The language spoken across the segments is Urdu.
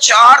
4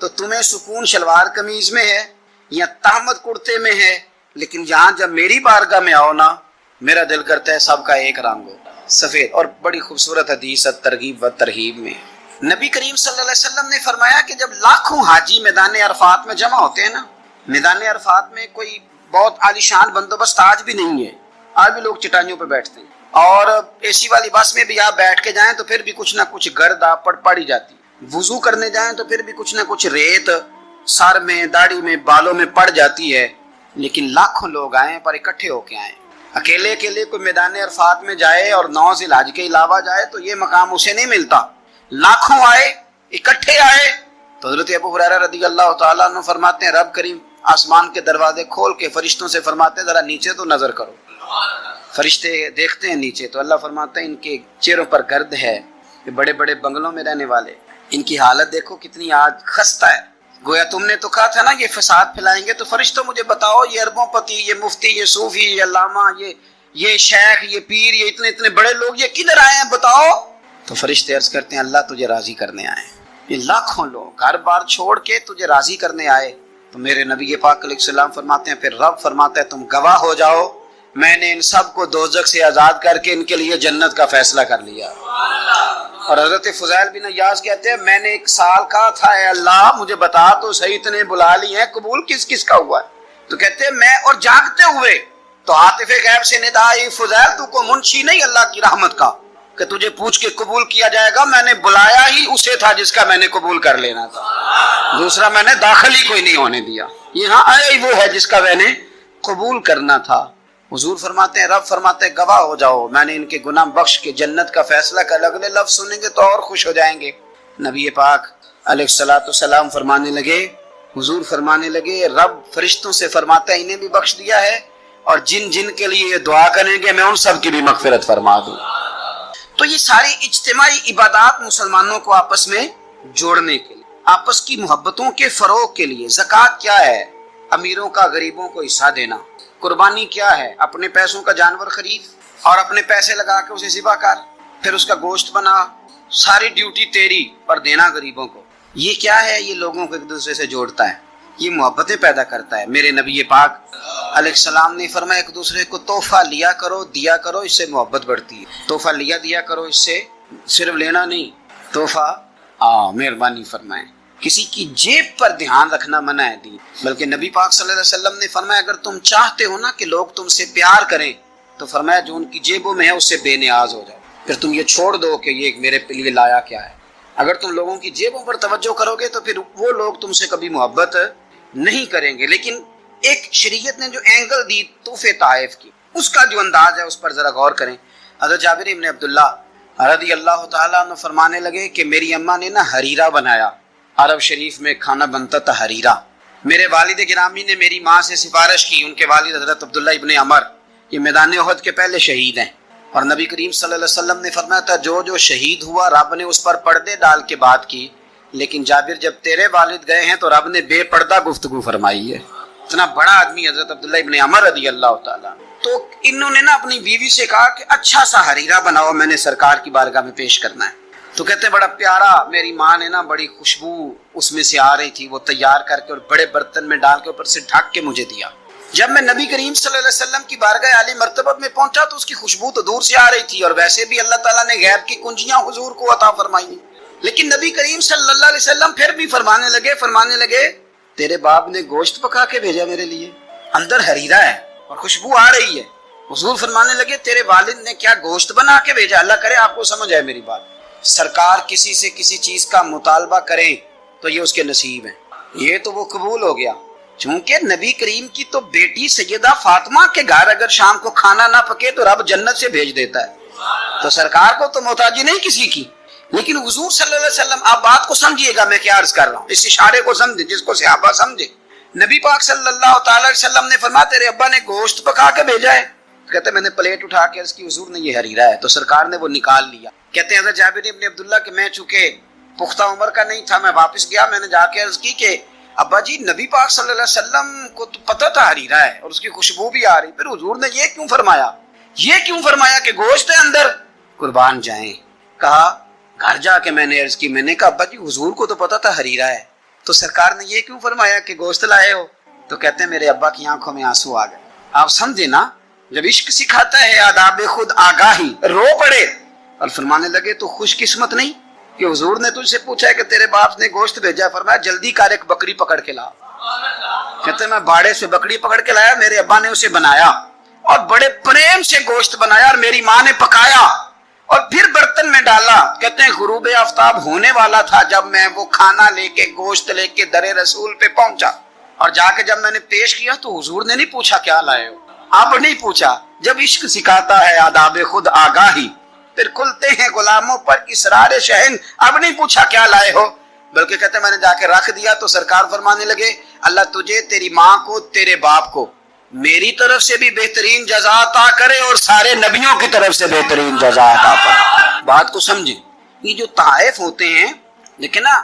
تو تمہیں سکون شلوار قمیض میں ہے یا تہمت کرتے میں ہے، لیکن یہاں جب میری بارگاہ میں آؤ نا، میرا دل کرتا ہے سب کا ایک رنگ ہو، سفید۔ اور بڑی خوبصورت حدیث ترغیب و ترہیب میں نبی کریم صلی اللہ علیہ وسلم نے فرمایا کہ جب لاکھوں حاجی میدان عرفات میں جمع ہوتے ہیں نا، میدان عرفات میں کوئی بہت عالیشان بندوبست آج بھی نہیں ہے، آج بھی لوگ چٹائیوں پہ بیٹھتے ہیں، اور اے سی والی بس میں بھی آپ بیٹھ کے جائیں تو پھر بھی کچھ نہ کچھ گرد آپ پر پڑ ہی جاتی، وضو کرنے جائیں تو پھر بھی کچھ نہ کچھ ریت سر میں، داڑھی میں، بالوں میں پڑ جاتی ہے، لیکن لاکھوں لوگ آئیں پر اکٹھے ہو کے آئیں۔ اکیلے اکیلے کوئی میدان عرفات میں جائے اور 9 ذی الحج کے علاوہ جائے تو یہ مقام اسے نہیں ملتا، لاکھوں آئے، اکٹھے آئے۔ تو حضرت ابو ہریرہ رضی اللہ تعالیٰ عنہ فرماتے ہیں رب کریم آسمان کے دروازے کھول کے فرشتوں سے فرماتے ہیں ذرا نیچے تو نظر کرو۔ فرشتے دیکھتے ہیں نیچے تو اللہ فرماتا ہے ان کے چہروں پر گرد ہے، یہ بڑے بڑے بنگلوں میں رہنے والے، ان کی حالت دیکھو کتنی آج خستہ ہے، گویا تم نے تو کہا تھا نا یہ فساد پھیلائیں گے، تو فرشتوں مجھے بتاؤ یہ اربوں پتی، یہ مفتی، یہ صوفی، یہ علامہ، یہ شیخ، یہ پیر، یہ اتنے بڑے لوگ یہ کدھر آئے ہیں بتاؤ؟ تو فرشتے عرض کرتے ہیں اللہ تجھے راضی کرنے آئے، یہ لاکھوں لوگ گھر بار چھوڑ کے تجھے راضی کرنے آئے۔ تو میرے نبی پاک علیہ السلام فرماتے ہیں پھر رب فرماتا ہے تم گواہ ہو جاؤ، میں نے ان سب کو دوزخ سے آزاد کر کے ان کے لیے جنت کا فیصلہ کر لیا۔ اور حضرت فضیل بن عیاض کہتے ہیں میں نے 1 سال کہا تھا اے اللہ مجھے بتا تو صحیح، اتنے بلا لی ہیں، قبول کس کس کا ہوا ہے؟ تو کہتے ہیں میں اور جاگتے ہوئے تو عاطف غیب سے ندا آئی فضیل تو کو منشی نہیں اللہ کی رحمت کا کہ تجھے پوچھ کے قبول کیا جائے گا، میں نے بلایا ہی اسے تھا جس کا میں نے قبول کر لینا تھا، دوسرا میں نے داخل ہی کوئی نہیں ہونے دیا، یہاں آیا ہی وہ ہے جس کا میں نے قبول کرنا تھا۔ حضور فرماتے ہیں رب فرماتے ہیں گواہ ہو جاؤ میں نے ان کے گناہ بخش کے جنت کا فیصلہ کر، اگلے لفظ سنیں گے تو اور خوش ہو جائیں گے۔ نبی پاک علیہ الصلوۃ والسلام فرمانے لگے، حضور فرمانے لگے رب فرشتوں سے فرماتا ہے انہیں بھی بخش دیا ہے اور جن جن کے لیے یہ دعا کریں گے میں ان سب کی بھی مغفرت فرما دوں۔ تو یہ ساری اجتماعی عبادات مسلمانوں کو آپس میں جوڑنے کے لیے، آپس کی محبتوں کے فروغ کے لیے۔ زکوٰۃ کیا ہے؟ امیروں کا غریبوں کو حصہ دینا۔ قربانی کیا ہے؟ اپنے پیسوں کا جانور خرید اور اپنے پیسے لگا کے اسے ذبح کر، پھر اس کا گوشت بنا، ساری ڈیوٹی تیری پر دینا غریبوں کو۔ یہ کیا ہے؟ یہ لوگوں کو ایک دوسرے سے جوڑتا ہے، یہ محبتیں پیدا کرتا ہے۔ میرے نبی پاک علیہ السلام نے فرمایا ایک دوسرے کو تحفہ لیا کرو، دیا کرو، اس سے محبت بڑھتی ہے۔ تحفہ دیا کرو، اس سے صرف لینا نہیں، تحفہ مہربانی فرمائیں۔ کسی کی جیب پر دھیان رکھنا منع ہے دین، بلکہ نبی پاک صلی اللہ علیہ وسلم نے فرمایا اگر تم چاہتے ہو نا کہ لوگ تم سے پیار کریں تو فرمایا جو ان کی جیبوں میں ہے اس سے بے نیاز ہو جاؤ، پھر تم یہ چھوڑ دو کہ یہ میرے لیے لایا کیا ہے۔ اگر تم لوگوں کی جیبوں پر توجہ کرو گے تو پھر وہ لوگ تم سے کبھی محبت نہیں کریں گے۔ لیکن ایک شریعت نے جو اینگل دی تحفے تحائف کی، اس کا جو انداز ہے اس پر ذرا غور کریں۔ حضرت جابر بن عبداللہ رضی اللہ تعالیٰ عنہ فرمانے لگے کہ میری اماں نے نا حریرہ بنایا، عرب شریف میں کھانا بنتا تھا حریرہ۔ میرے والد گرامی نے میری ماں سے سفارش کی، ان کے والد حضرت عبداللہ ابن عمر یہ میدان احد کے پہلے شہید ہیں، اور نبی کریم صلی اللہ علیہ وسلم نے فرمایا تھا جو شہید ہوا رب نے اس پر پردے ڈال کے بات کی، لیکن جابر جب تیرے والد گئے ہیں تو رب نے بے پردہ گفتگو فرمائی ہے۔ اتنا بڑا آدمی حضرت عبداللہ ابن عمر رضی اللہ تعالیٰ، تو انہوں نے نا اپنی بیوی سے کہا کہ اچھا سا حریرہ بناؤ، میں نے سرکار کی بارگاہ میں پیش کرنا ہے۔ تو کہتے ہیں بڑا پیارا، میری ماں نے نا بڑی خوشبو اس میں سے آ رہی تھی، وہ تیار کر کے اور بڑے برتن میں ڈال کے اوپر سے ڈھک کے مجھے دیا۔ جب میں نبی کریم صلی اللہ علیہ وسلم کی بارگاہ عالی مرتبہ میں پہنچا تو اس کی خوشبو تو دور سے آ رہی تھی، اور ویسے بھی اللہ تعالیٰ نے غیب کی کنجیاں حضور کو عطا فرمائی، لیکن نبی کریم صلی اللہ علیہ وسلم پھر بھی فرمانے لگے تیرے باپ نے گوشت پکا کے بھیجا میرے لیے، اندر حریرہ ہے اور خوشبو آ رہی ہے۔ حضور فرمانے لگے تیرے والد نے کیا گوشت بنا کے بھیجا؟ اللہ کرے آپ کو سمجھ آئے میری بات۔ سرکار کسی سے کسی چیز کا مطالبہ کریں تو یہ اس کے نصیب ہے، یہ تو وہ قبول ہو گیا۔ چونکہ نبی کریم کی تو بیٹی سیدہ فاطمہ کے گھر اگر شام کو کھانا نہ پکے تو رب جنت سے بھیج دیتا ہے، تو سرکار کو تو محتاجی نہیں کسی کی۔ لیکن حضور صلی اللہ علیہ وسلم، آپ بات کو سمجھیے گا میں کیا عرض کر رہا ہوں، اس اشارے کو سمجھے جس کو صحابہ سمجھے۔ نبی پاک صلی اللہ تعالی علیہ وسلم نے فرمایا تیرے ابا نے گوشت پکا کے بھیجا ہے؟ کہتے میں نے پلیٹ اٹھا کے عرض کی حضور نے یہ حریرہ ہے، تو سرکار نے وہ نکال لیا۔ کہتے ہیں حضرت جابر بن عبداللہ کہ میں چونکہ پختہ عمر کا نہیں تھا، میں واپس گیا، میں نے جا کے عرض کی کہ ابا جی نبی پاک صلی اللہ علیہ وسلم کو تو پتہ تھا حریرہ ہے اور اس کی خوشبو بھی آ رہی، پھر حضور نے یہ کیوں فرمایا کہ گوشت ہے اندر؟ قربان جائیں۔ کہا گھر جا کے میں نے عرض کی، میں نے کہا ابا جی حضور کو تو پتہ تھا حریرہ ہے، تو سرکار نے یہ کیوں فرمایا کہ گوشت لائے ہو؟ تو کہتے ہیں میرے ابا کی آنکھوں میں آنسو آ گئے۔ آپ سمجھے نا، جب عشق سکھاتا ہے آداب خود آگاہی، رو پڑے اور فرمانے لگے تو خوش قسمت نہیں کہ حضور نے تجھ سے پوچھا ہے کہ تیرے باپ نے گوشت بھیجا، فرمایا جلدی کر ایک بکری پکڑ کے لا۔ کہتے ہیں میں باڑے سے بکری پکڑ کے لایا، میرے ابا نے اسے بنایا اور بڑے پریم سے گوشت بنایا اور میری ماں نے پکایا اور پھر برتن میں ڈالا۔ کہتے ہیں غروب آفتاب ہونے والا تھا جب میں وہ کھانا لے کے گوشت لے کے در رسول پہ پہنچا، اور جا کے جب میں نے پیش کیا تو حضور نے نہیں پوچھا کیا لائے ہو، اب نہیں پوچھا۔ جب عشق سکھاتا ہے آداب خود آگاہی، پھر کھلتے ہیں غلاموں پر اسرار شہن، اب نہیں پوچھا کیا لائے ہو، بلکہ کہتے ہیں میں نے جا کے رکھ دیا تو سرکار فرمانے لگے اللہ تجھے، تیری ماں کو، تیرے باپ کو میری طرف سے بھی بہترین جزا عطا کرے اور سارے نبیوں کی طرف سے بہترین جزا عطا کرے۔ بات کو سمجھیں، یہ جو تحائف ہوتے ہیں لیکن نا،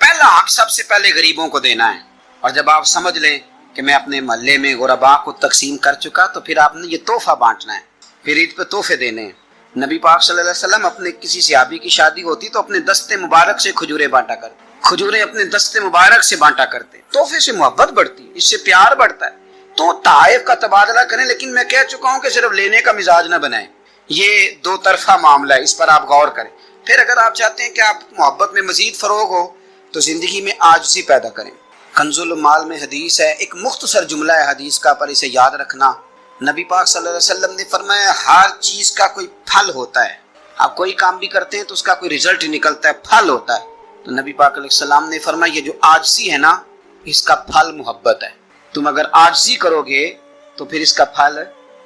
پہلا حق سب سے پہلے غریبوں کو دینا ہے، اور جب آپ سمجھ لیں کہ میں اپنے محلے میں غرباء کو تقسیم کر چکا تو پھر آپ نے یہ تحفہ بانٹنا ہے، پھر عید پہ تحفے دینے ہیں۔ نبی پاک صلی اللہ علیہ وسلم اپنے کسی صحابی کی شادی ہوتی تو اپنے دستے مبارک سے کھجوریں بانٹا کرتے، کھجوریں اپنے دستے مبارک سے بانٹا کرتے، تحفے سے محبت بڑھتی، اس سے پیار بڑھتا ہے۔ تو تحائف کا تبادلہ کریں، لیکن میں کہہ چکا ہوں کہ صرف لینے کا مزاج نہ بنائیں، یہ دو طرفہ معاملہ ہے، اس پر آپ غور کریں۔ پھر اگر آپ چاہتے ہیں کہ آپ محبت میں مزید فروغ ہو تو زندگی میں عاجزی پیدا کریں۔ کنز المال میں حدیث ہے، ایک مختصر جملہ ہے حدیث کا، پر اسے یاد رکھنا۔ نبی پاک صلی اللہ علیہ وسلم نے فرمایا ہر چیز کا کوئی پھل ہوتا ہے، آپ کوئی کام بھی کرتے ہیں تو اس کا کوئی رزلٹ نکلتا ہے، پھل ہوتا ہے۔ تو نبی پاک علیہ السلام نے فرمایا یہ جو عاجزی ہے نا، اس کا پھل محبت ہے، تم اگر عاجزی کرو گے تو پھر اس کا پھل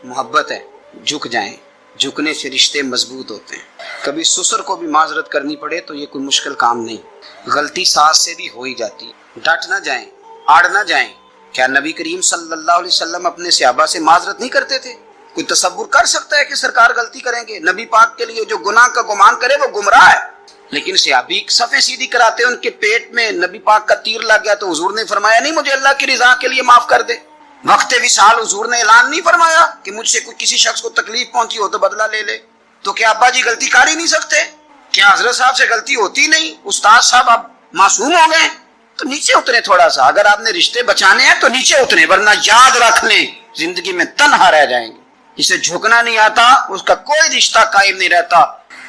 محبت ہے، جھک جائیں، جھکنے سے رشتے مضبوط ہوتے ہیں۔ کبھی سسر کو بھی معذرت کرنی پڑے تو یہ کوئی مشکل کام نہیں، غلطی ساس سے بھی ہو ہی جاتی ہے، ڈٹ نہ جائیں، آڑ نہ جائیں۔ کیا نبی کریم صلی اللہ علیہ وسلم اپنے صحابہ سے معذرت نہیں کرتے تھے؟ کوئی تصور کر سکتا ہے کہ سرکار غلطی کریں گے؟ نبی پاک کے لیے جو گناہ کا گمان کرے وہ گمراہ ہے، لیکن صحابی صفیں سیدھی کراتے، ان کے پیٹ میں نبی پاک کا تیر لگ گیا تو حضور نے فرمایا نہیں مجھے اللہ کی رضا کے لیے معاف کر دے۔ وقت وصال حضور نے اعلان نہیں فرمایا کہ مجھ سے کوئی کسی شخص کو تکلیف پہنچی ہو تو بدلہ لے لے؟ تو کیا ابا جی غلطی کر ہی نہیں سکتے؟ کیا حضرت صاحب سے غلطی ہوتی نہیں؟ استاد صاحب اب معصوم ہو گئے؟ تو نیچے اترے تھوڑا سا، اگر آپ نے رشتے بچانے ہیں تو نیچے اترے، ورنہ یاد رکھ لیں زندگی میں تنہا رہ جائیں گے۔ جسے جھکنا نہیں آتا اس کا کوئی رشتہ قائم نہیں رہتا۔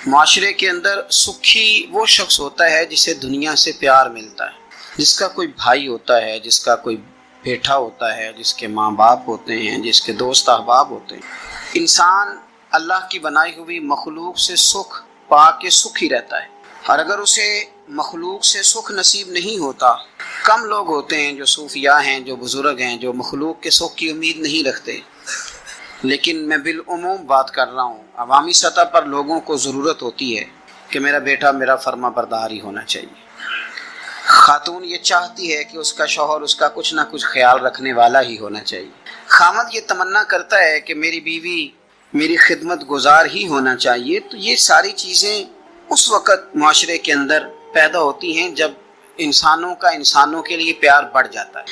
معاشرے کے اندر سکھی وہ شخص ہوتا ہے جسے دنیا سے پیار ملتا ہے، جس کا کوئی بھائی ہوتا ہے، جس کا کوئی بیٹا ہوتا ہے، جس کے ماں باپ ہوتے ہیں، جس کے دوست احباب ہوتے ہیں۔ انسان اللہ کی بنائی ہوئی مخلوق سے سکھ پا کے سکھی رہتا ہے، اور اگر اسے مخلوق سے سکھ نصیب نہیں ہوتا، کم لوگ ہوتے ہیں جو صوفیاء ہیں، جو بزرگ ہیں، جو مخلوق کے سکھ کی امید نہیں رکھتے۔ لیکن میں بالعموم بات کر رہا ہوں، عوامی سطح پر لوگوں کو ضرورت ہوتی ہے کہ میرا بیٹا میرا فرما بردار ہی ہونا چاہیے۔ خاتون یہ چاہتی ہے کہ اس کا شوہر اس کا کچھ نہ کچھ خیال رکھنے والا ہی ہونا چاہیے۔ خامد یہ تمنا کرتا ہے کہ میری بیوی میری خدمت گزار ہی ہونا چاہیے۔ تو یہ ساری چیزیں اس وقت معاشرے کے اندر پیدا ہوتی ہیں جب انسانوں کا انسانوں کے لیے پیار بڑھ جاتا ہے،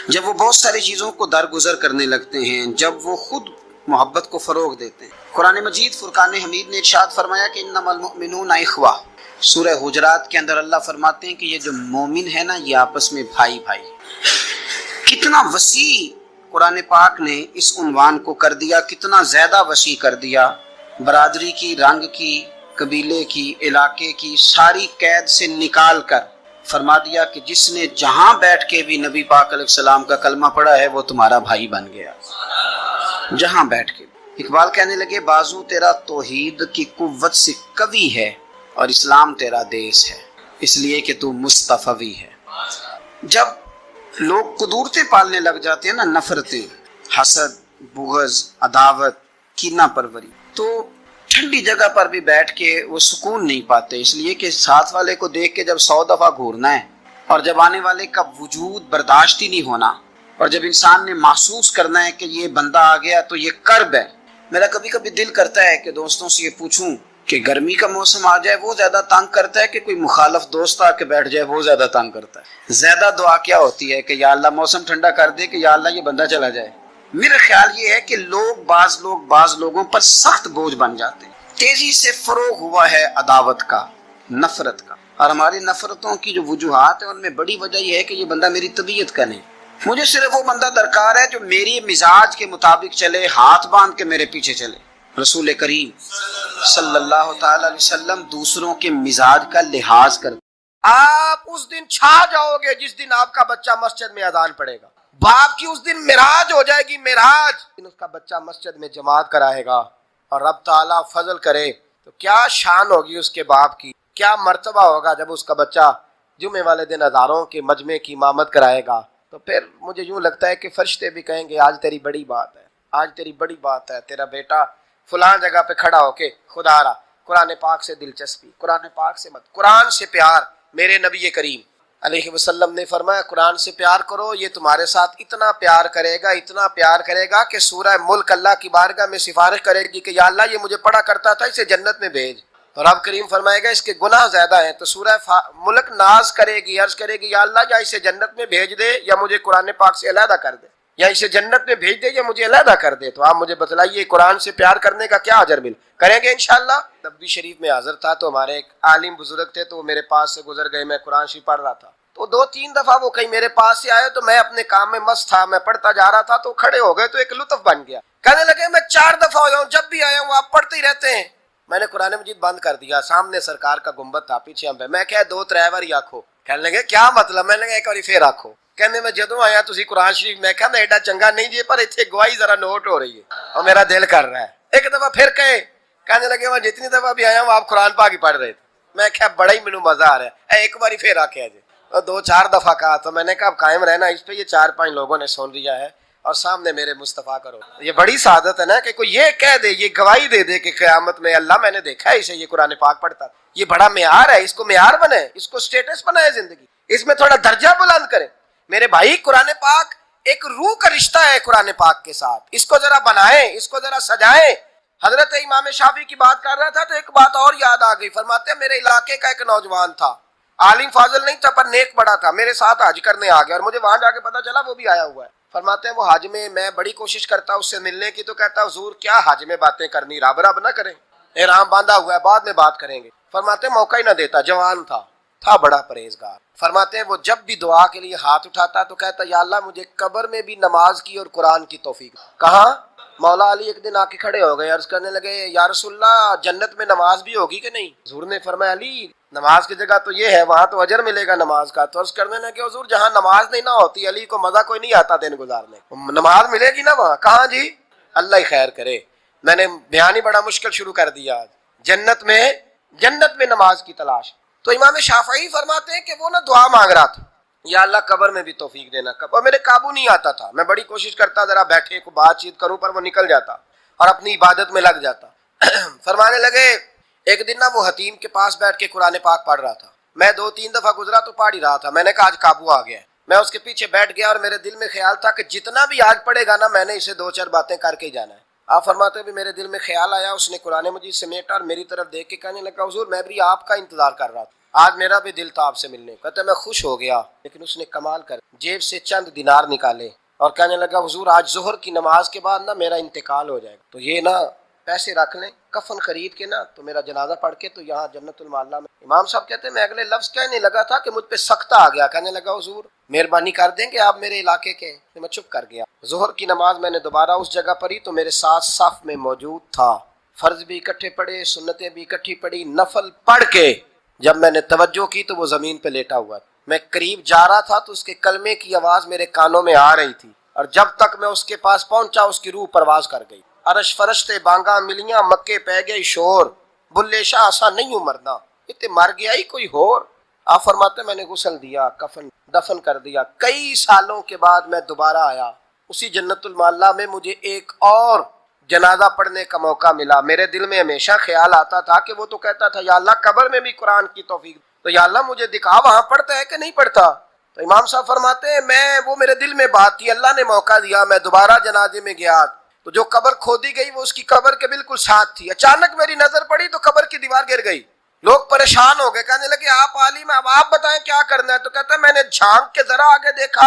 جب وہ بہت ساری چیزوں کو درگزر کرنے لگتے ہیں، جب وہ خود محبت کو فروغ دیتے ہیں۔ قرآن مجید فرقان حمید نے ارشاد فرمایا کہ انما المؤمنون اخوہ۔ سورہ حجرات کے اندر اللہ فرماتے ہیں کہ یہ جو مومن ہے نا، یہ آپس میں بھائی بھائی۔ کتنا وسیع قرآن پاک نے اس عنوان کو کر دیا، کتنا زیادہ وسیع کر دیا۔ برادری کی، رنگ کی، قبیلے کی، علاقے کی ساری قید سے نکال کر فرما دیا کہ جس نے جہاں بیٹھ کے بھی نبی پاک علیہ السلام کا کلمہ پڑھا ہے وہ تمہارا بھائی بن گیا، جہاں بیٹھ کے۔ اقبال کہنے لگے بازو تیرا توحید کی قوت سے قوی ہے اور اسلام تیرا دیس ہے، اس لیے کہ تو مصطفی ہے۔ جب لوگ قدورتیں پالنے لگ جاتے ہیں نا، نفرتیں، حسد، بغض، عداوت، کینہ پروری، تو ٹھنڈی جگہ پر بھی بیٹھ کے وہ سکون نہیں پاتے، اس لیے کہ ساتھ والے کو دیکھ کے جب 100 دفعہ گھورنا ہے، اور جب آنے والے کا وجود برداشت ہی نہیں ہونا، اور جب انسان نے محسوس کرنا ہے کہ یہ بندہ آ گیا تو یہ کرب ہے۔ میرا کبھی کبھی دل کرتا ہے کہ دوستوں سے یہ پوچھوں کہ گرمی کا موسم آ جائے وہ زیادہ تنگ کرتا ہے کہ کوئی مخالف دوست آ کے بیٹھ جائے وہ زیادہ تنگ کرتا ہے؟ زیادہ دعا کیا ہوتی ہے کہ یا اللہ موسم ٹھنڈا کر دے، کہ یا اللہ یہ بندہ چلا جائے۔ میرا خیال یہ ہے کہ بعض لوگوں پر سخت بوجھ بن جاتے ہیں۔ تیزی سے فروغ ہوا ہے عداوت کا، نفرت کا، اور ہماری نفرتوں کی جو وجوہات ہیں ان میں بڑی وجہ یہ ہے کہ یہ بندہ میری طبیعت کا نہیں. مجھے صرف وہ بندہ درکار ہے جو میری مزاج کے مطابق چلے، ہاتھ باندھ کے میرے پیچھے چلے. رسول کریم صلی اللہ تعالی علیہ وسلم دوسروں کے مزاج کا لحاظ کرتے. آپ اس دن چھا جاؤ گے جس دن آپ کا بچہ مسجد میں اذان پڑھے گا. باپ کی اس دن معراج ہو جائے گی، معراج. اس کا بچہ مسجد میں جماعت کرائے گا اور رب تعالیٰ فضل کرے تو کیا شان ہوگی اس کے باپ کی، کیا مرتبہ ہوگا جب اس کا بچہ جمعے والے دن ہزاروں کے مجمع کی امامت کرائے گا. تو پھر مجھے یوں لگتا ہے کہ فرشتے بھی کہیں گے آج تیری بڑی بات ہے، آج تیری بڑی بات ہے، تیرا بیٹا فلاں جگہ پہ کھڑا ہو کے خدا را قرآن پاک سے دلچسپی، قرآن پاک سے مت، قرآن سے پیار. میرے نبی کریم علیہ وسلم نے فرمایا قرآن سے پیار کرو، یہ تمہارے ساتھ اتنا پیار کرے گا، اتنا پیار کرے گا کہ سورہ ملک اللہ کی بارگاہ میں سفارش کرے گی کہ یا اللہ یہ مجھے پڑھا کرتا تھا، اسے جنت میں بھیج. تو رب کریم فرمائے گا اس کے گناہ زیادہ ہیں، تو سورہ ملک ناز کرے گی، عرض کرے گی یا اللہ یا اسے جنت میں بھیج دے یا مجھے قرآن پاک سے علیحدہ کر دے، یا اسے جنت میں بھیج دے یا مجھے علیحدہ کر دے. تو آپ مجھے بتلائیے قرآن سے پیار کرنے کا کیا اجر مل کریں گے انشاءاللہ. نبوی شریف میں حاضر تھا تو ہمارے ایک عالم بزرگ تھے تو وہ میرے پاس سے گزر گئے، میں قرآن شریف پڑھ رہا تھا تو 2-3 دفعہ وہ کہیں میرے پاس سے آئے تو میں اپنے کام میں مست تھا، میں پڑھتا جا رہا تھا تو کھڑے ہو گئے تو ایک لطف بن گیا. کہنے لگے میں 4 دفعہ آیا ہوں، جب بھی آیا ہوں آپ پڑھتے ہی رہتے ہیں. میں نے قرآن مجید بند کر دیا، سامنے سرکار کا گنبد تھا، پیچھے ہم پہ. میں کہا 2-3 بار آکھو. کہنے لگے کیا مطلب؟ میں نے کہا ایک بار پھر آکھو. کہنے میں جدوں آیا تسی قرآن شریف، میں کہا میں ایڈا چنگا نہیں جی پر اتنے گواہی ذرا نوٹ ہو رہی ہے اور میرا دل کر رہا ہے. ایک دفعہ پھر کہنے لگے میں جتنی دفعہ بھی آیا ہوں آپ قرآن پاک ہی پڑھ رہے تھے. میں کہا بڑا ہی مینوں مزہ آ رہا ہے. ایک بار پھر آکھیا جی. 2-4 دفعہ کہا تو میں نے کہا اب قائم رہنا اس پہ، یہ 4-5 لوگوں نے سن لیا ہے اور سامنے میرے مصطفیٰ کرو. یہ بڑی سعادت ہے نا کہ کوئی یہ کہہ دے، یہ گواہی دے دے کہ قیامت میں اللہ میں نے دیکھا ہے اسے یہ قرآن پاک پڑھتا. یہ بڑا معیار ہے، اس کو معیار بنائے، اس کو سٹیٹس بنائے زندگی، اس میں تھوڑا درجہ بلند کرے. میرے بھائی قرآن پاک ایک روح کا رشتہ ہے قرآن پاک کے ساتھ، اس کو ذرا بنائیں، اس کو ذرا سجائیں. حضرت امام شافعی کی بات کر رہا تھا تو ایک بات اور یاد آ گئی. فرماتے ہیں میرے علاقے کا ایک نوجوان تھا، عالم فاضل نہیں تھا پر نیک بڑا تھا، میرے ساتھ حج کرنے آ گیا اور مجھے وہاں جا کے پتا چلا وہ بھی آیا ہوا ہے. فرماتے ہیں وہ حج میں بڑی کوشش کرتا اس سے ملنے کی تو کہتا حضور کیا حج میں باتیں کرنی، رب رب نہ کریں، احرام باندھا ہوا ہے بعد میں بات کریں گے. فرماتے ہیں موقع ہی نہ دیتا، جوان تھا بڑا پرہیزگار. فرماتے ہیں وہ جب بھی دعا کے لیے ہاتھ اٹھاتا تو کہتا یا اللہ مجھے قبر میں بھی نماز کی اور قرآن کی توفیق. کہاں؟ مولا علی ایک دن آ کے کھڑے ہو گئے، عرض کرنے لگے یا رسول اللہ جنت میں نماز بھی ہوگی کہ نہیں؟ حضور نے فرمایا علی نماز کی جگہ تو یہ ہے، وہاں تو اجر ملے گا نماز کا. تو عرض کرنے لگے حضور جہاں نماز نہیں نہ ہوتی علی کو مزہ کوئی نہیں آتا دن گزارنے، نماز ملے گی نا وہاں. کہاں جی؟ اللہ ہی خیر کرے. میں نے بیان ہی بڑا مشکل شروع کر دیا آج. جنت میں نماز کی تلاش. تو امام شافعی فرماتے ہیں کہ وہ نا دعا مانگ رہا تھا یا اللہ قبر میں بھی توفیق دینا. قبر میرے قابو نہیں آتا تھا، میں بڑی کوشش کرتا ذرا بیٹھے کو بات چیت کروں پر وہ نکل جاتا اور اپنی عبادت میں لگ جاتا. فرمانے لگے ایک دن نا وہ حتیم کے پاس بیٹھ کے قرآن پاک پڑھ رہا تھا. میں 2-3 دفعہ گزرا تو پڑھ ہی رہا تھا. میں نے کہا آج قابو آ گیا ہے. میں اس کے پیچھے بیٹھ گیا اور میرے دل میں خیال تھا کہ جتنا بھی آج پڑھے گا نا میں نے اسے 2-4 باتیں کر کے ہی جانا ہے. آپ فرماتے بھی میرے دل میں خیال آیا، اس نے قرآن مجید سمیٹا اور میری طرف دیکھ کے کہنے لگا حضور میں بھی آپ کا انتظار کر رہا تھا، آج میرا بھی دل تھا آپ سے ملنے. کہتے میں خوش ہو گیا. لیکن اس نے کمال کر جیب سے چند دینار نکالے اور کہنے لگا حضور آج ظہر کی نماز کے بعد نا میرا انتقال ہو جائے گا، تو یہ نا پیسے رکھ لیں، کفن خرید کے نا تو میرا جنازہ پڑھ کے تو یہاں جنت المعلا میں. امام صاحب کہتے ہیں میں اگلے لفظ کہنے لگا تھا کہ مجھ پہ سختہ آ گیا. کہنے لگا حضور مہربانی کر دیں کہ آپ میرے علاقے کے. میں چپ کر گیا. ظہر کی نماز میں نے دوبارہ اس جگہ پڑھی تو میرے ساتھ صف میں موجود تھا. فرض بھی اکٹھے پڑھے، سنتیں بھی اکٹھی پڑھی. نفل پڑھ کے جب میں نے توجہ کی تو وہ زمین پہ لیٹا ہوا تھا. میں قریب جا رہا تھا تو اس کے کلمے کی آواز میرے کانوں میں آ رہی تھی اور جب تک میں اس کے پاس پہنچا اس کی روح پرواز کر گئی. عرش فرشتے بانگا ملیاں مکے پہ گئے شور، بلے شاہ آسا نہیں ہوں مرنا، اتنے مر گیا ہی کوئی ہور. آپ فرماتے میں نے غسل دیا، کفن دفن کر دیا. کئی سالوں کے بعد میں دوبارہ آیا. اسی جنت المعلا میں مجھے ایک اور جنازہ پڑھنے کا موقع ملا. میرے دل میں ہمیشہ خیال آتا تھا کہ وہ تو کہتا تھا یا اللہ قبر میں بھی قرآن کی توفیق، تو یا اللہ مجھے دکھا وہاں پڑھتا ہے کہ نہیں پڑھتا. تو امام صاحب فرماتے ہیں وہ میرے دل میں بات تھی، اللہ نے موقع دیا. میں دوبارہ جنازے میں گیا تو جو قبر کھودی گئی وہ اس کی قبر کے بالکل ساتھ تھی. اچانک میری نظر پڑی تو قبر کی دیوار گر گئی. لوگ پریشان ہو گئے، کہنے لگے آپ عالم، اب آپ بتائیں کیا کرنا ہے. تو کہتا ہے میں نے جھانک کے ذرا آگے دیکھا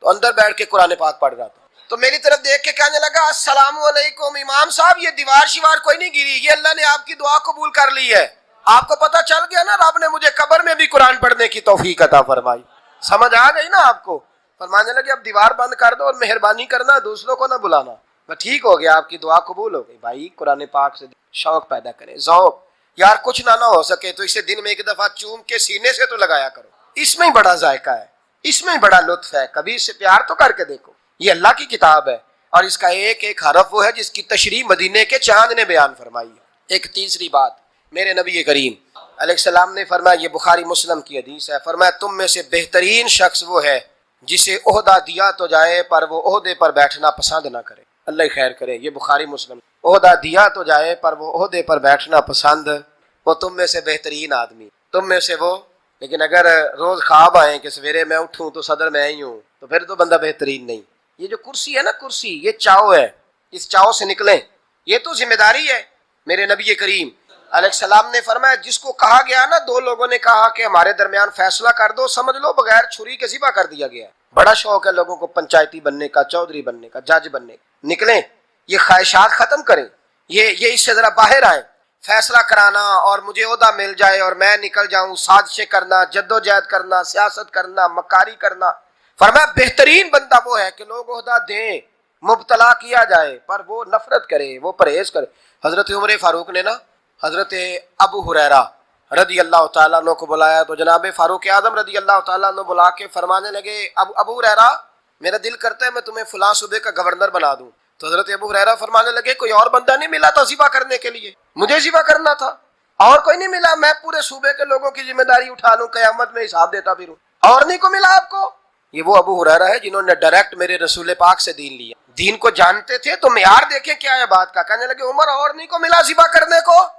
تو اندر بیٹھ کے قرآن پاک پڑھ رہا تھا. تو میری طرف دیکھ کے کہنے لگا السلام علیکم امام صاحب، یہ دیوار شیوار کوئی نہیں گری، یہ اللہ نے آپ کی دعا قبول کر لی ہے. آپ کو پتا چل گیا نا رب نے مجھے قبر میں بھی قرآن پڑھنے کی توفیق عطا فرمائی. سمجھ آ گئی نا آپ کو؟ فرمانے لگے اب دیوار بند کر دو اور مہربانی کرنا دوسروں کو نہ بلانا. ٹھیک ہو گیا، آپ کی دعا قبول ہو گئی. بھائی قرآن پاک سے شوق پیدا کریں، ذوق. یار کچھ نہ ہو سکے تو اسے دن میں ایک دفعہ چوم کے سینے سے تو لگایا کرو. اس میں ہی بڑا ذائقہ ہے، اس میں ہی بڑا لطف ہے. کبھی اس سے پیار تو کر کے دیکھو. یہ اللہ کی کتاب ہے اور اس کا ایک ایک حرف وہ ہے جس کی تشریح مدینے کے چاند نے بیان فرمائی ہے. ایک تیسری بات، میرے نبی کریم علیہ السلام نے فرمایا، یہ بخاری مسلم کی حدیث ہے، فرمایا تم میں سے بہترین شخص وہ ہے جسے عہدہ دیا تو جائے پر وہ عہدے پر بیٹھنا پسند نہ کرے. اللہ خیر کرے. یہ بخاری مسلم. عہدہ دیا تو جائے پر وہ عہدے پر بیٹھنا پسند، وہ تم میں سے بہترین آدمی، تم میں سے وہ. لیکن اگر روز خواب آئیں کہ سویرے میں اٹھوں تو صدر میں ہی ہوں تو پھر تو بندہ بہترین نہیں. یہ جو کرسی ہے نا، کرسی یہ چاؤ ہے، اس چاؤ سے نکلیں. یہ تو ذمہ داری ہے. میرے نبی کریم علیہ السلام نے فرمایا، جس کو کہا گیا نا، دو لوگوں نے کہا کہ ہمارے درمیان فیصلہ کر دو، سمجھ لو بغیر چھری کے ذبح کر دیا گیا. بڑا شوق ہے لوگوں کو پنچایتی بننے کا، چودھری بننے کا، جج بننے کا. نکلیں، یہ خواہشات ختم کریں. یہ اس سے ذرا باہر آئیں. فیصلہ کرانا اور مجھے عہدہ مل جائے اور میں نکل جاؤں، سازشیں کرنا، جدوجہد کرنا، سیاست کرنا، مکاری کرنا. فرمایا بہترین بندہ وہ ہے کہ لوگ عہدہ دیں، مبتلا کیا جائے پر وہ نفرت کرے، وہ پرہیز کرے. حضرت عمر فاروق نے نا حضرت ابو ہریرہ رضی اللہ تعالیٰ عنہ کو بلایا تو جناب فاروق اعظم رضی اللہ تعالیٰ عنہ بلا کے فرمانے لگے، ابو ہریرہ میرا دل کرتا ہے میں تمہیں فلاں صوبے کا گورنر بنا دوں. تو حضرت ابو ہریرہ فرمانے لگے، کوئی اور بندہ نہیں ملا تھا ذبح کرنے کے لیے؟ مجھے ذبح کرنا تھا، اور کوئی نہیں ملا. میں پورے صوبے کے لوگوں کی ذمہ داری اٹھا لوں، قیامت میں حساب دیتا پھروں. اور نہیں کو ملا آپ کو؟ یہ وہ ابو ہریرہ ہے جنہوں نے ڈائریکٹ میرے رسول پاک سے دین لیا. دین کو جانتے تھے تو معیار دیکھیں کیا ہے بات کا. کہنے لگے عمر اور نہیں کو ملا ذبح کرنے کو؟